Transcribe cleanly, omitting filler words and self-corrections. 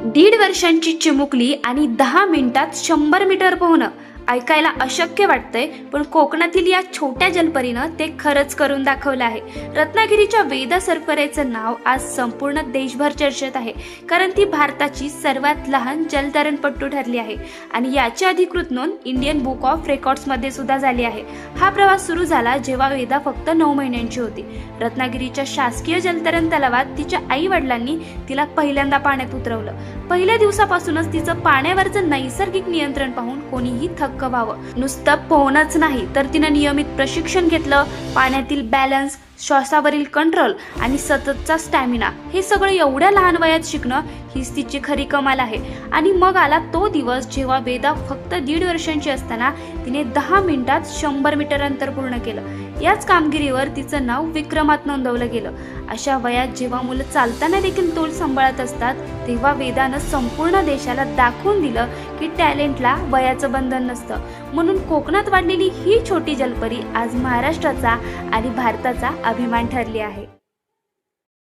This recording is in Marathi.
1.5 वर्षांची चिमुकली आणि 10 मिनिटात 100 मीटर पोहणं ऐकायला अशक्य वाटतंय, पण कोकणातील या छोट्या जलपरीनं ते खरंच करून दाखवलं आहे. रत्नागिरीच्या वेदा सरफरेचं नाव आज संपूर्ण देशभर चर्चेत आहे, कारण ती भारताची सर्वात लहान जलतरणपटू ठरली आहे आणि याची अधिकृत नोंद इंडियन बुक ऑफ रेकॉर्ड्समध्ये सुद्धा झाली आहे. हा प्रवास सुरू झाला जेव्हा वेदा फक्त 9 महिन्यांची होती. रत्नागिरीच्या शासकीय जलतरण तलावात तिच्या आई वडिलांनी तिला पहिल्यांदा पाण्यात उतरवलं. पहिल्या दिवसापासूनच तिचं पाण्यावरचं नैसर्गिक नियंत्रण पाहून कोणीही थक्क व्हावं. नुसतं पोहणंच नाही तर तिनं नियमित प्रशिक्षण घेतलं. पाण्यातील बॅलन्स, श्वासावरील कंट्रोल आणि सततचा स्टॅमिना हे सगळं एवढ्या लहान वयात शिकणं हीच तिची खरी कमाल आहे. आणि मग आला तो दिवस जेव्हा वेदा फक्त 1.5 वर्षांची असताना तिने 10 मिनिटात 100 मीटर अंतर पूर्ण केलं. याच कामगिरीवर तिचं नाव विक्रमात नोंदवलं गेलं. अशा वयात जेव्हा मुलं चालताना देखील तोल सांभाळत असतात, तेव्हा वेदानं संपूर्ण देशाला दाखवून दिलं की टॅलेंटला वयाचं बंधन नसतं. म्हणून कोकणात वाढलेली ही छोटी जलपरी आज महाराष्ट्राचा आणि भारताचा अभिमान ठरली आहे.